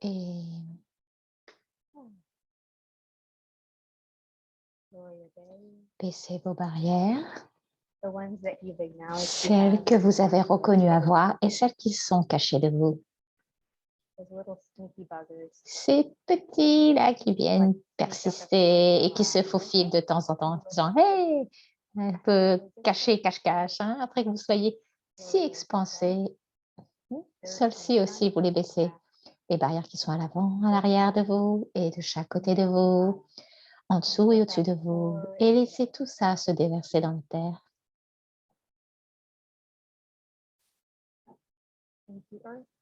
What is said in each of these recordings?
Et baissez vos barrières, celles que vous avez reconnues avoir et celles qui sont cachées de vous. Ces petits-là qui viennent persister et qui se faufilent de temps en temps en disant « Hey !» un peu caché, cache-cache, hein, après que vous soyez si expansé. Celles-ci aussi, vous les baissez. Les barrières qui sont à l'avant, à l'arrière de vous et de chaque côté de vous, en dessous et au-dessus de vous. Et laissez tout ça se déverser dans la terre.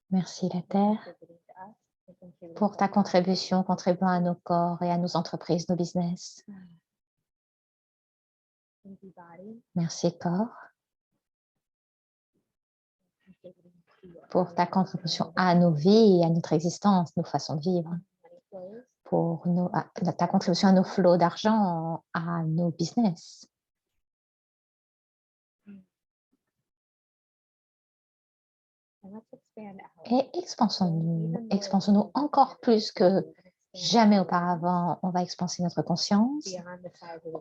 Merci la terre pour ta contribution, contribuant à nos corps et à nos entreprises, nos business. Merci corps pour ta contribution à nos vies et à notre existence, nos façons de vivre. Pour ta contribution à nos flots d'argent, à nos business. Et expansons-nous encore plus que jamais auparavant. On va expanser notre conscience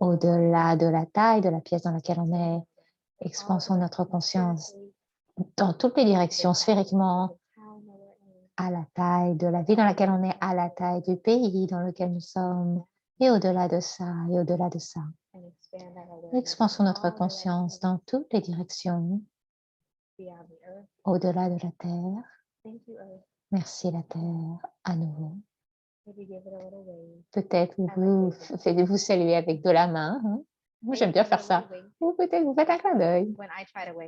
au-delà de la taille de la pièce dans laquelle on est. Expansons notre conscience dans toutes les directions, sphériquement, à la taille de la ville dans laquelle on est, à la taille du pays dans lequel nous sommes, et au-delà de ça, et au-delà de ça. Expansons notre conscience dans toutes les directions, au-delà de la Terre. Merci la Terre, à nouveau. Peut-être vous saluez avec de la main. Hein? Moi, j'aime bien faire ça. Ou peut-être vous faites un clin d'œil.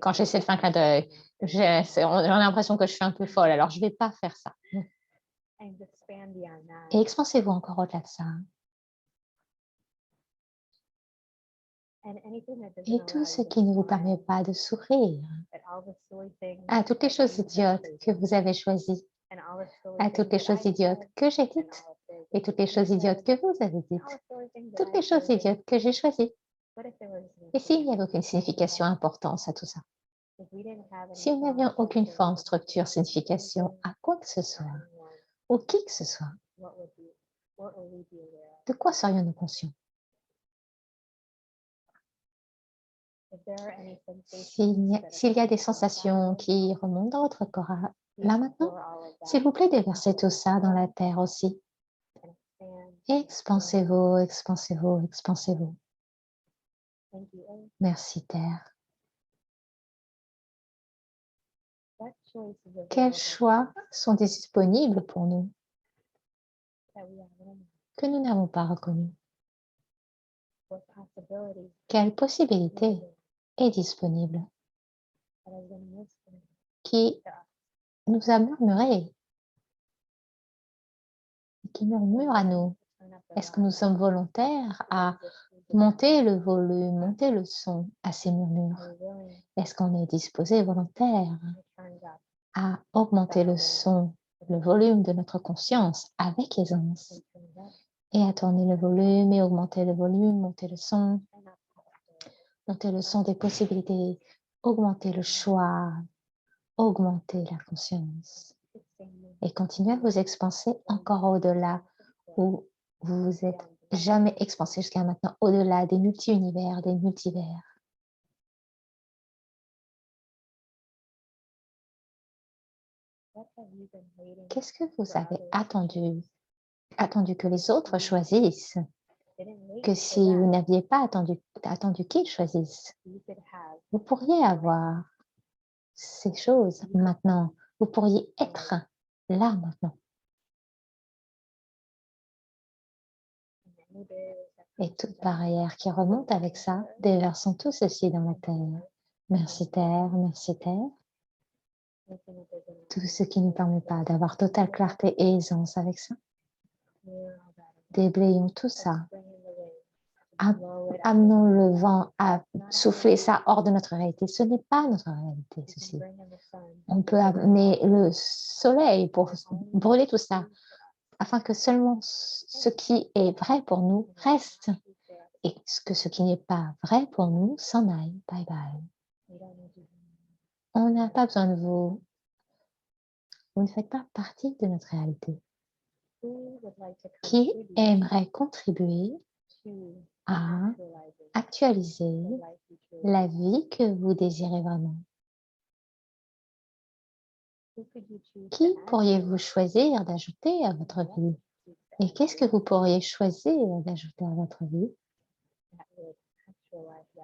Quand j'essaie de faire un clin d'œil, j'en ai l'impression que je suis un peu folle, alors je ne vais pas faire ça. Et expansez-vous encore au-delà de ça. Et tout ce qui ne vous permet pas de sourire, à toutes les choses idiotes que vous avez choisies, à toutes les choses idiotes que j'ai dites, et toutes les choses idiotes que vous avez dites, toutes les choses idiotes que j'ai choisies. Et s'il n'y avait aucune signification, importance à tout ça? Si nous n'avions aucune forme, structure, signification à quoi que ce soit, ou qui que ce soit, de quoi serions-nous conscients? S'il y a des sensations qui remontent dans votre corps, là maintenant, s'il vous plaît, déversez tout ça dans la terre aussi. Expansez-vous, expansez-vous, expansez-vous. Merci Terre. Quels choix sont disponibles pour nous que nous n'avons pas reconnus? Quelle possibilité est disponible qui nous a murmuré, qui murmure à nous? Est-ce que nous sommes volontaires à monter le volume, monter le son à ces murmures? Est-ce qu'on est disposé volontaire à augmenter le son, le volume de notre conscience avec aisance et à tourner le volume et augmenter le volume, monter le son des possibilités, augmenter le choix, augmenter la conscience et continuer à vous expanser encore au-delà où vous vous êtes jamais expansé jusqu'à maintenant, au-delà des multi-univers, des multivers. Qu'est-ce que vous avez attendu que les autres choisissent, que si vous n'aviez pas attendu qu'ils choisissent, vous pourriez avoir ces choses maintenant, vous pourriez être là maintenant. Et toute barrière qui remonte avec ça, déversons tout ceci dans la terre. Merci terre, merci terre. Tout ce qui ne permet pas d'avoir totale clarté et aisance avec ça. Déblayons tout ça. Amenons le vent à souffler ça hors de notre réalité. Ce n'est pas notre réalité, ceci. On peut amener le soleil pour brûler tout ça, afin que seulement ce qui est vrai pour nous reste, et que ce qui n'est pas vrai pour nous s'en aille. Bye bye. On n'a pas besoin de vous. Vous ne faites pas partie de notre réalité. qui aimerait contribuer à actualiser la vie que vous désirez vraiment? Qui pourriez-vous choisir d'ajouter à votre vie? Et qu'est-ce que vous pourriez choisir d'ajouter à votre vie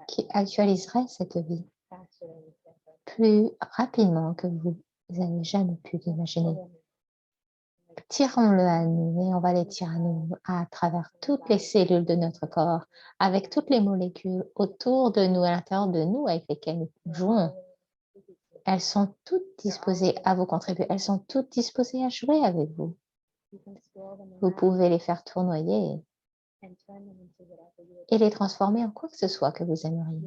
qui actualiserait cette vie plus rapidement que vous n'avez jamais pu l'imaginer? Tirons-le à nous et on va les tirer à nous à travers toutes les cellules de notre corps, avec toutes les molécules autour de nous, à l'intérieur de nous, avec lesquelles nous jouons. Elles sont toutes disposées à vous contribuer, elles sont toutes disposées à jouer avec vous. Vous pouvez les faire tournoyer et les transformer en quoi que ce soit que vous aimeriez.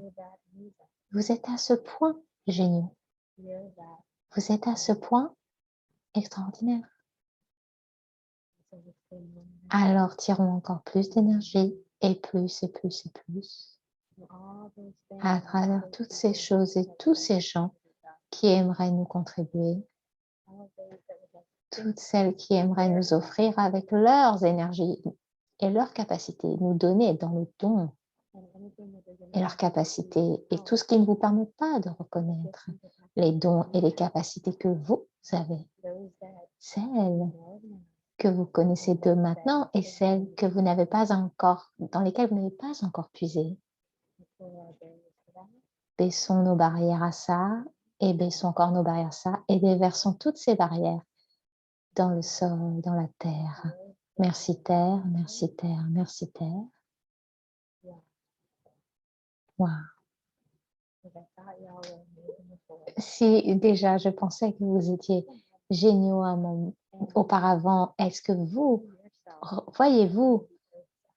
Vous êtes à ce point géniaux. Vous êtes à ce point extraordinaire. Alors tirons encore plus d'énergie et plus et plus et plus à travers toutes ces choses et tous ces gens qui aimeraient nous contribuer, toutes celles qui aimeraient nous offrir avec leurs énergies et leurs capacités, nous donner dans le don et leurs capacités et tout ce qui ne vous permet pas de reconnaître les dons et les capacités que vous avez, celles que vous connaissez de maintenant et celles que vous n'avez pas encore, dans lesquelles vous n'avez pas encore puisé. Baissons nos barrières à ça et baissons encore nos barrières à ça et déversons toutes ces barrières dans le sol, dans la terre. Merci terre, merci terre, merci terre. Wow. Si déjà je pensais que vous étiez géniaux auparavant, est-ce que vous, voyez-vous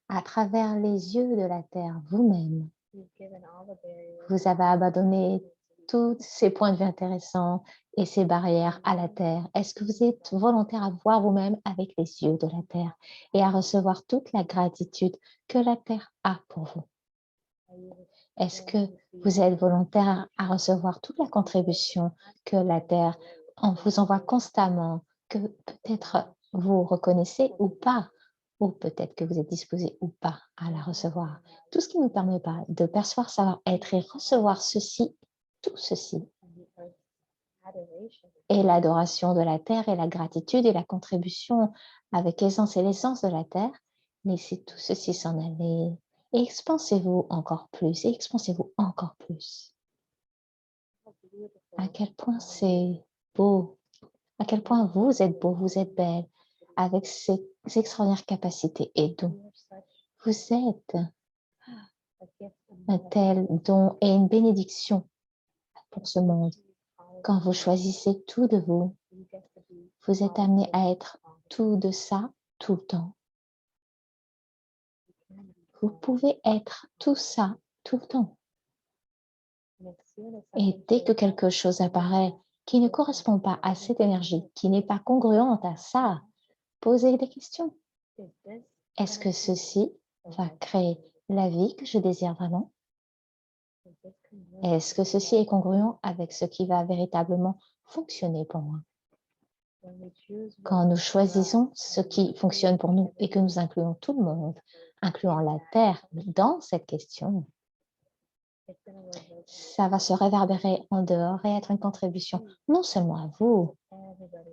à travers les yeux de la terre vous-même, vous avez abandonné tous ces points de vue intéressants et ces barrières à la terre? Est-ce que vous êtes volontaire à voir vous-même avec les yeux de la terre et à recevoir toute la gratitude que la terre a pour vous? Est-ce que vous êtes volontaire à recevoir toute la contribution que la terre vous envoie constamment, que peut-être vous reconnaissez ou pas, ou peut-être que vous êtes disposé ou pas à la recevoir? Tout ce qui ne nous permet pas de percevoir, savoir être et recevoir ceci, tout ceci, et l'adoration de la terre et la gratitude et la contribution avec aisance et l'essence de la terre, laissez tout ceci s'en aller. Et expansez-vous encore plus, et expansez-vous encore plus. À quel point c'est beau, à quel point vous êtes beau, vous êtes belle, avec ces extraordinaires capacités et dons. Vous êtes un tel don et une bénédiction pour ce monde. Quand vous choisissez tout de vous, vous êtes amené à être tout de ça tout le temps. Vous pouvez être tout ça tout le temps. Et dès que quelque chose apparaît qui ne correspond pas à cette énergie, qui n'est pas congruente à ça, posez des questions. Est-ce que ceci va créer la vie que je désire vraiment? Est-ce que ceci est congruent avec ce qui va véritablement fonctionner pour moi? Quand nous choisissons ce qui fonctionne pour nous et que nous incluons tout le monde, incluant la Terre, dans cette question, ça va se réverbérer en dehors et être une contribution non seulement à vous,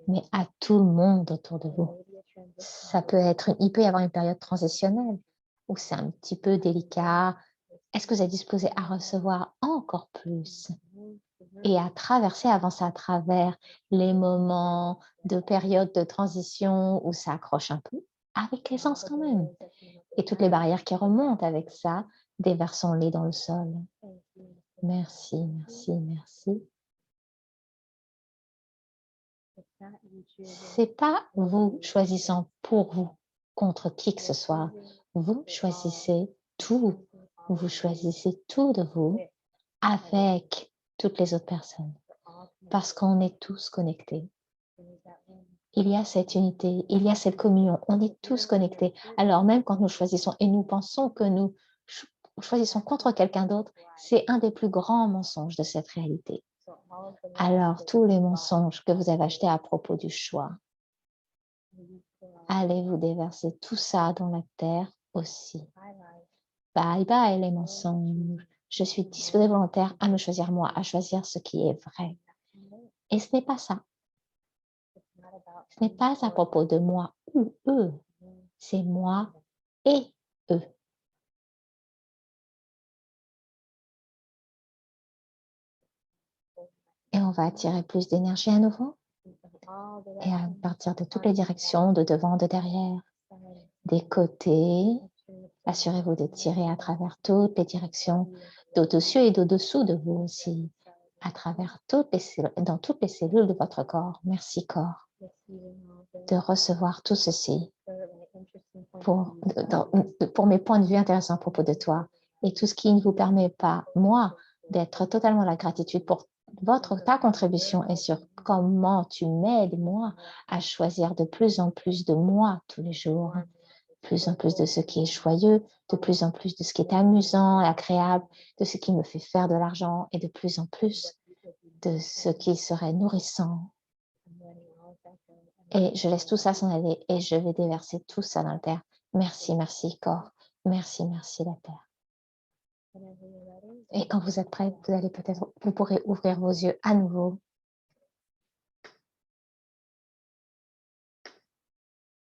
mais à tout le monde autour de vous. Il peut y avoir une période transitionnelle où c'est un petit peu délicat. Est-ce que vous êtes disposé à recevoir encore plus et à traverser, avancer à travers les moments de période de transition où ça accroche un peu, avec aisance quand même? Et toutes les barrières qui remontent avec ça, déversons-les dans le sol. Merci, merci, merci. C'est pas vous choisissant pour vous contre qui que ce soit. Vous choisissez tout. Vous choisissez tout de vous avec toutes les autres personnes. Parce qu'on est tous connectés. Il y a cette unité, il y a cette communion. On est tous connectés. Alors même quand nous choisissons et nous pensons que nous choisissons contre quelqu'un d'autre, c'est un des plus grands mensonges de cette réalité. Alors, tous les mensonges que vous avez achetés à propos du choix, Allez vous déverser tout ça dans la terre aussi. Bye bye les mensonges. Je suis disposée volontaire à me choisir moi, à choisir ce qui est vrai. Et ce n'est pas ça. Ce n'est pas à propos de moi ou eux. C'est moi et eux. Et on va attirer plus d'énergie à nouveau. Et à partir de toutes les directions, de devant, de derrière, des côtés, assurez-vous de tirer à travers toutes les directions, d'au-dessus et d'au-dessous de vous aussi, à travers dans toutes les cellules de votre corps. Merci corps de recevoir tout ceci pour mes points de vue intéressants à propos de toi et tout ce qui ne vous permet pas, moi, d'être totalement la gratitude pour ta contribution et sur comment tu m'aides, moi, à choisir de plus en plus de moi tous les jours, plus en plus de ce qui est joyeux, de plus en plus de ce qui est amusant et agréable, de ce qui me fait faire de l'argent et de plus en plus de ce qui serait nourrissant. Et je laisse tout ça s'en aller et je vais déverser tout ça dans la terre. Merci, merci corps. Merci, merci la terre. Et quand vous êtes prêts, vous pourrez ouvrir vos yeux à nouveau.